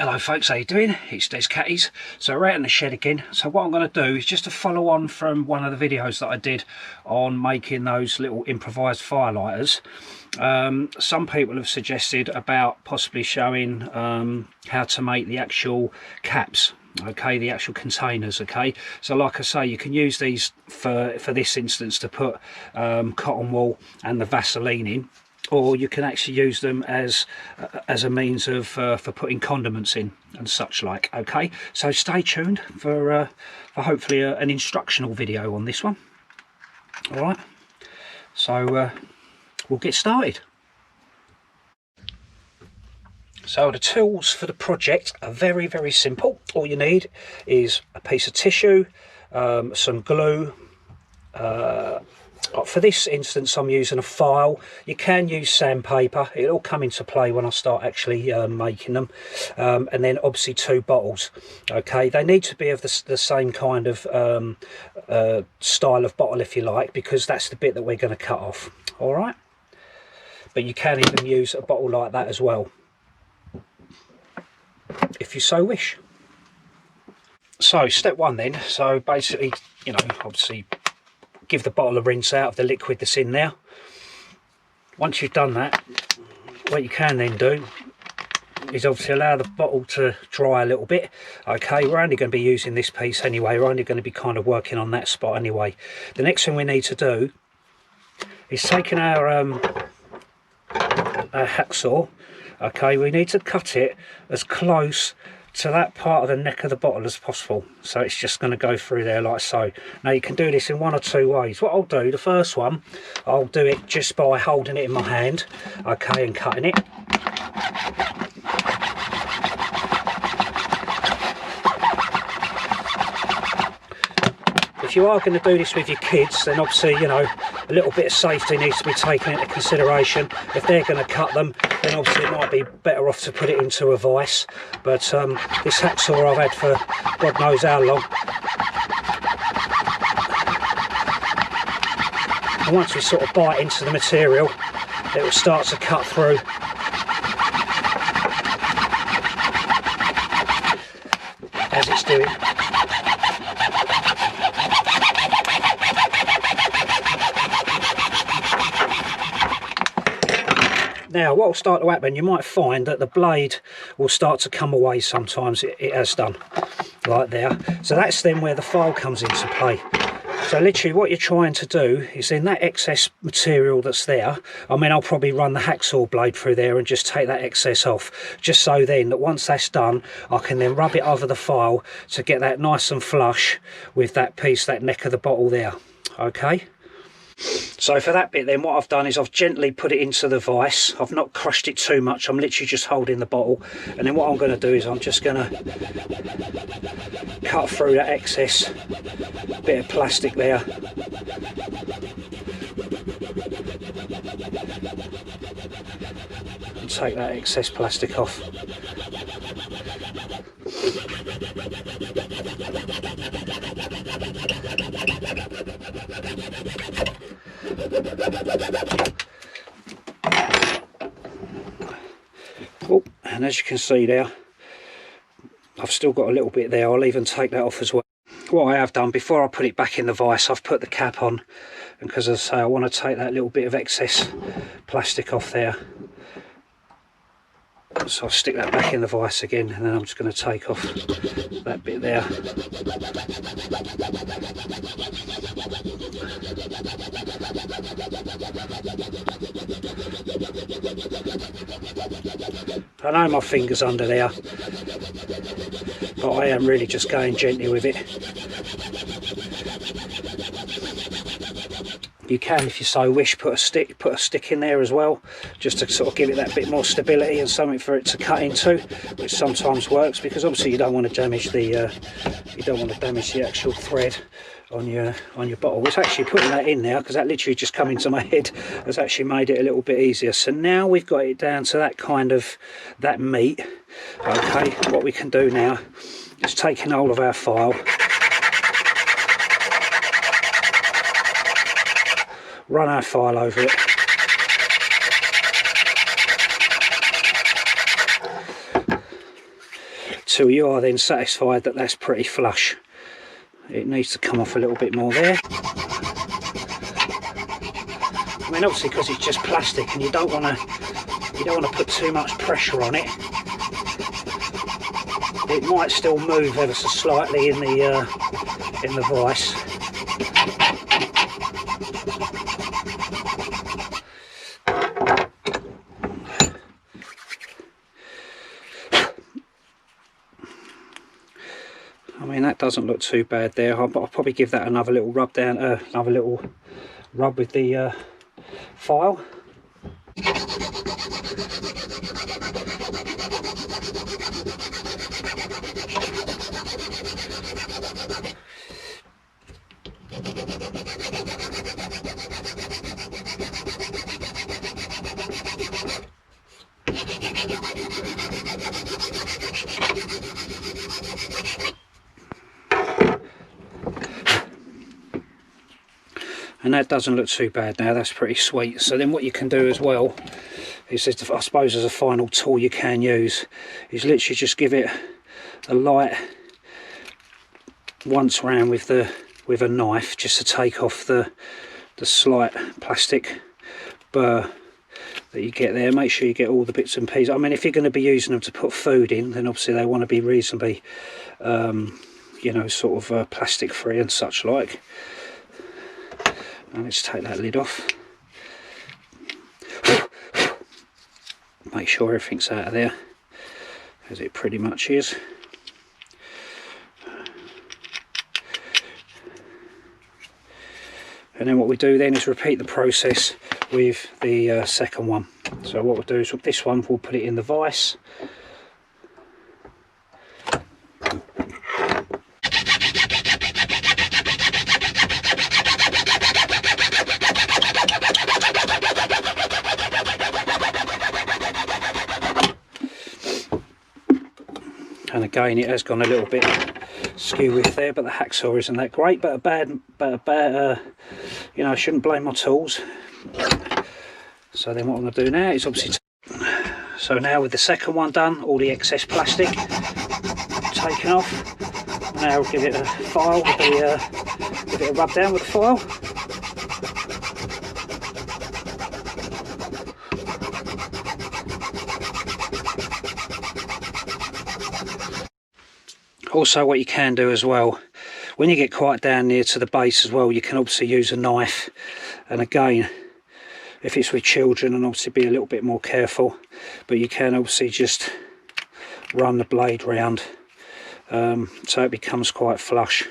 Hello folks, how you doing? It's Des Catties. So we're out in the shed again. So what I'm going to do is just to follow on from one of the videos that I did on making those little improvised firelighters. Some people have suggested about possibly showing how to make the actual caps, okay, the actual containers. Okay, so like I say, you can use these for this instance to put cotton wool and the Vaseline in, or you can actually use them as a means of for putting condiments in and such like. Okay, so stay tuned for hopefully an instructional video on this one. All right, so we'll get started. So the tools for the project are very, very simple. All you need is a piece of tissue, some glue. For this instance, I'm using a file. You can use sandpaper. It'll come into play when I start actually making them. And then obviously 2 bottles. Okay, they need to be of the same kind of style of bottle, if you like, because that's the bit that we're going to cut off. All right, but you can even use a bottle like that as well, if you so wish. So step 1 then. So basically, you know, obviously give the bottle a rinse out of the liquid that's in there. Once you've done that, what you can then do is obviously allow the bottle to dry a little bit. Okay, we're only going to be using this piece anyway. We're only going to be kind of working on that spot anyway. The next thing we need to do is taking our hacksaw. Okay, we need to cut it as close to that part of the neck of the bottle as possible. So it's just going to go through there like so. Now you can do this in 1 or 2 ways. What I'll do, the first one, I'll do it just by holding it in my hand, okay, and cutting it. If you are going to do this with your kids, then obviously, you know, a little bit of safety needs to be taken into consideration. If they're going to cut them, then obviously it might be better off to put it into a vise. But this hacksaw I've had for God knows how long. And once we sort of bite into the material, it will start to cut through. As it's doing. Now what will start to happen, you might find that the blade will start to come away sometimes. It has done, like there. So that's then where the file comes into play. So literally what you're trying to do is in that excess material that's there, I mean, I'll probably run the hacksaw blade through there and just take that excess off, just so then that once that's done, I can then rub it over the file to get that nice and flush with that piece, that neck of the bottle there. Okay. So for that bit then, what I've done is I've gently put it into the vise. I've not crushed it too much. I'm literally just holding the bottle. And then what I'm going to do is I'm just going to cut through that excess bit of plastic there. And take that excess plastic off. Oh, and as you can see there, I've still got a little bit there. I'll even take that off as well. What I have done, before I put it back in the vise, I've put the cap on, and because as I say, I want to take that little bit of excess plastic off there. So I'll stick that back in the vise again, and then I'm just going to take off that bit there. I know my finger's under there, but I am really just going gently with it. You can, if you so wish, put a stick in there as well, just to sort of give it that bit more stability and something for it to cut into, which sometimes works, because obviously you don't want to damage the actual thread on your bottle. It's actually putting that in now, because that literally just come into my head, has actually made it a little bit easier. So now we've got it down to that kind of that meat. Okay, what we can do now is taking hold of our file, run our file over it, till you are then satisfied that that's pretty flush. It needs to come off a little bit more there. I mean, obviously because it's just plastic and you don't want to put too much pressure on it. It might still move ever so slightly in the vise. I mean, that doesn't look too bad there. I'll probably give that another little rub down, another little rub with the file. And that doesn't look too bad now. That's pretty sweet. So then what you can do as well is, I suppose as a final tool you can use, is literally just give it a light once round with a knife, just to take off the slight plastic burr that you get there. Make sure you get all the bits and pieces. I mean, if you're going to be using them to put food in, then obviously they want to be reasonably you know, sort of plastic free and such like. And let's take that lid off. Make sure everything's out of there, as it pretty much is. And then what we do then is repeat the process with the second one. So what we'll do is with this one, we'll put it in the vise. And again, it has gone a little bit skew with there, but the hacksaw isn't that great. But a bad, you know, I shouldn't blame my tools. So then what I'm going to do now is obviously, so now with the second one done, all the excess plastic taken off. Now I'll give it a file with the, give it a rub down with the file. Also, what you can do as well, when you get quite down near to the base as well, you can obviously use a knife. And again, if it's with children, and obviously be a little bit more careful, but you can obviously just run the blade round so it becomes quite flush.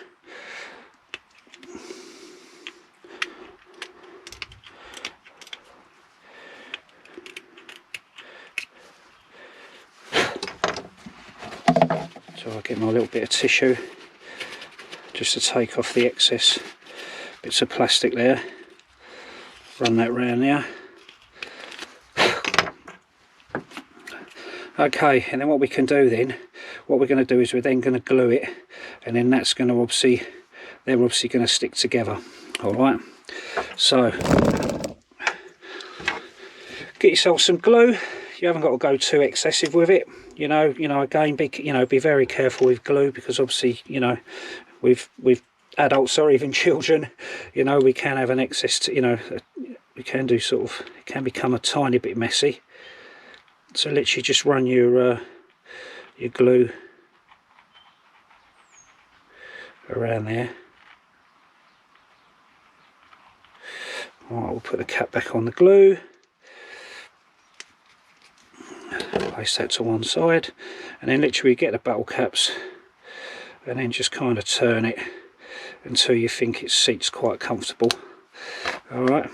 So I'll get my little bit of tissue just to take off the excess bits of plastic there. Run that round there. Okay, and then what we can do then, what we're going to do is we're then going to glue it, and then that's going to obviously, they're obviously going to stick together. All right. So get yourself some glue. You haven't got to go too excessive with it. You know, again, be very careful with glue, because obviously, you know, with adults or even children, you know, we can have an excess to, you know, we can do sort of, it can become a tiny bit messy. So literally just run your glue around there. All right, we'll put the cap back on the glue. Place that to one side, and then literally get the bottle caps and then just kind of turn it until you think it seats quite comfortable. All right.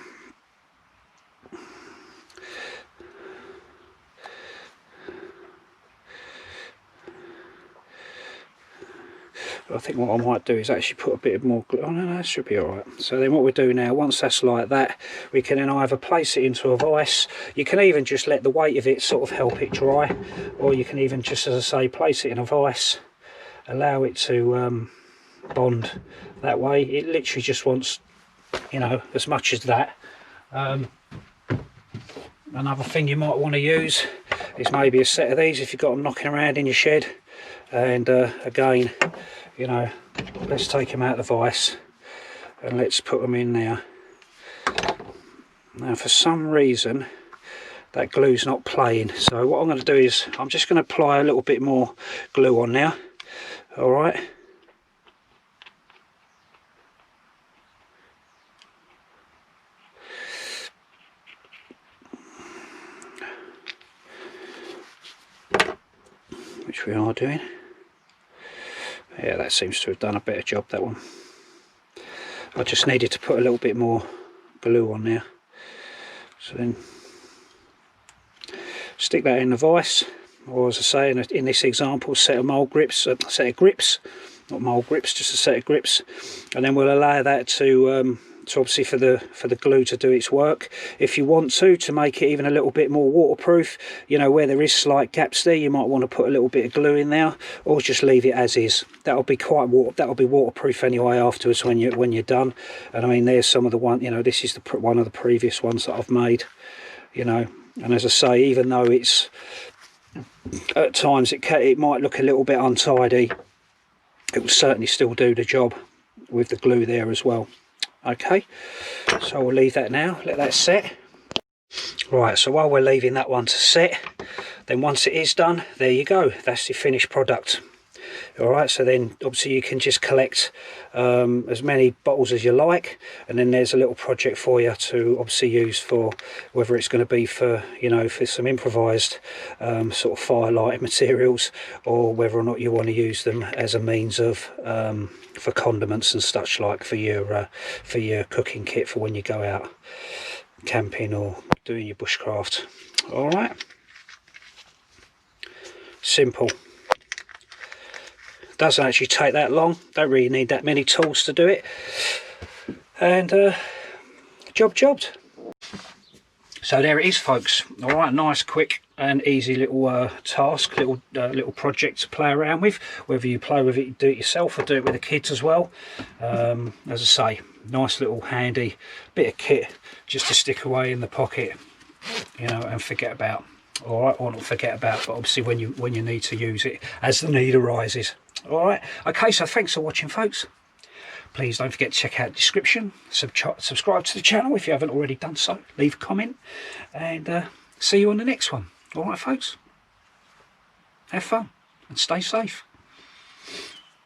I think what I might do is actually put a bit more glue. Oh no, that should be alright. So then what we do now, once that's like that, we can then either place it into a vise. You can even just let the weight of it sort of help it dry, or you can even just, as I say, place it in a vise, allow it to bond that way. It literally just wants, you know, as much as that. Another thing you might want to use is maybe a set of these if you've got them knocking around in your shed. And again, you know, let's take them out of the vise and let's put them in there. Now for some reason that glue's not playing, so what I'm going to do is I'm just going to apply a little bit more glue on now. All right. Which we are doing. Yeah, that seems to have done a better job, that one. I just needed to put a little bit more glue on there. So then stick that in the vise, or as I say in this example, set of mould grips, set of grips, not mould grips, just a set of grips, and then we'll allow that to obviously for the glue to do its work. If you want to make it even a little bit more waterproof, you know, where there is slight gaps there, you might want to put a little bit of glue in there, or just leave it as is. That'll be waterproof anyway afterwards when you're done. And I mean, there's some of the one, you know, this is one of the previous ones that I've made, you know. And as I say, even though it's at times it might look a little bit untidy, it will certainly still do the job with the glue there as well. Okay, so we'll leave that now, let that set. Right, so while we're leaving that one to set, then once it is done, there you go, that's the finished product. All right, so then obviously you can just collect as many bottles as you like, and then there's a little project for you to obviously use for whether it's going to be for, you know, for some improvised sort of firelighting materials, or whether or not you want to use them as a means of for condiments and such like for your cooking kit for when you go out camping or doing your bushcraft. All right, simple. Doesn't actually take that long, don't really need that many tools to do it, and jobbed. So there it is, folks. All right, nice, quick and easy little task, little project to play around with, whether you play with it, do it yourself, or do it with the kids as well. As I say, nice little handy bit of kit just to stick away in the pocket, you know, and forget about. All right, or not forget about, but obviously when you need to use it as the need arises. All right, okay, so thanks for watching, folks. Please don't forget to check out the description, subscribe to the channel if you haven't already done so, leave a comment, and see you on the next one. All right, folks, have fun and stay safe.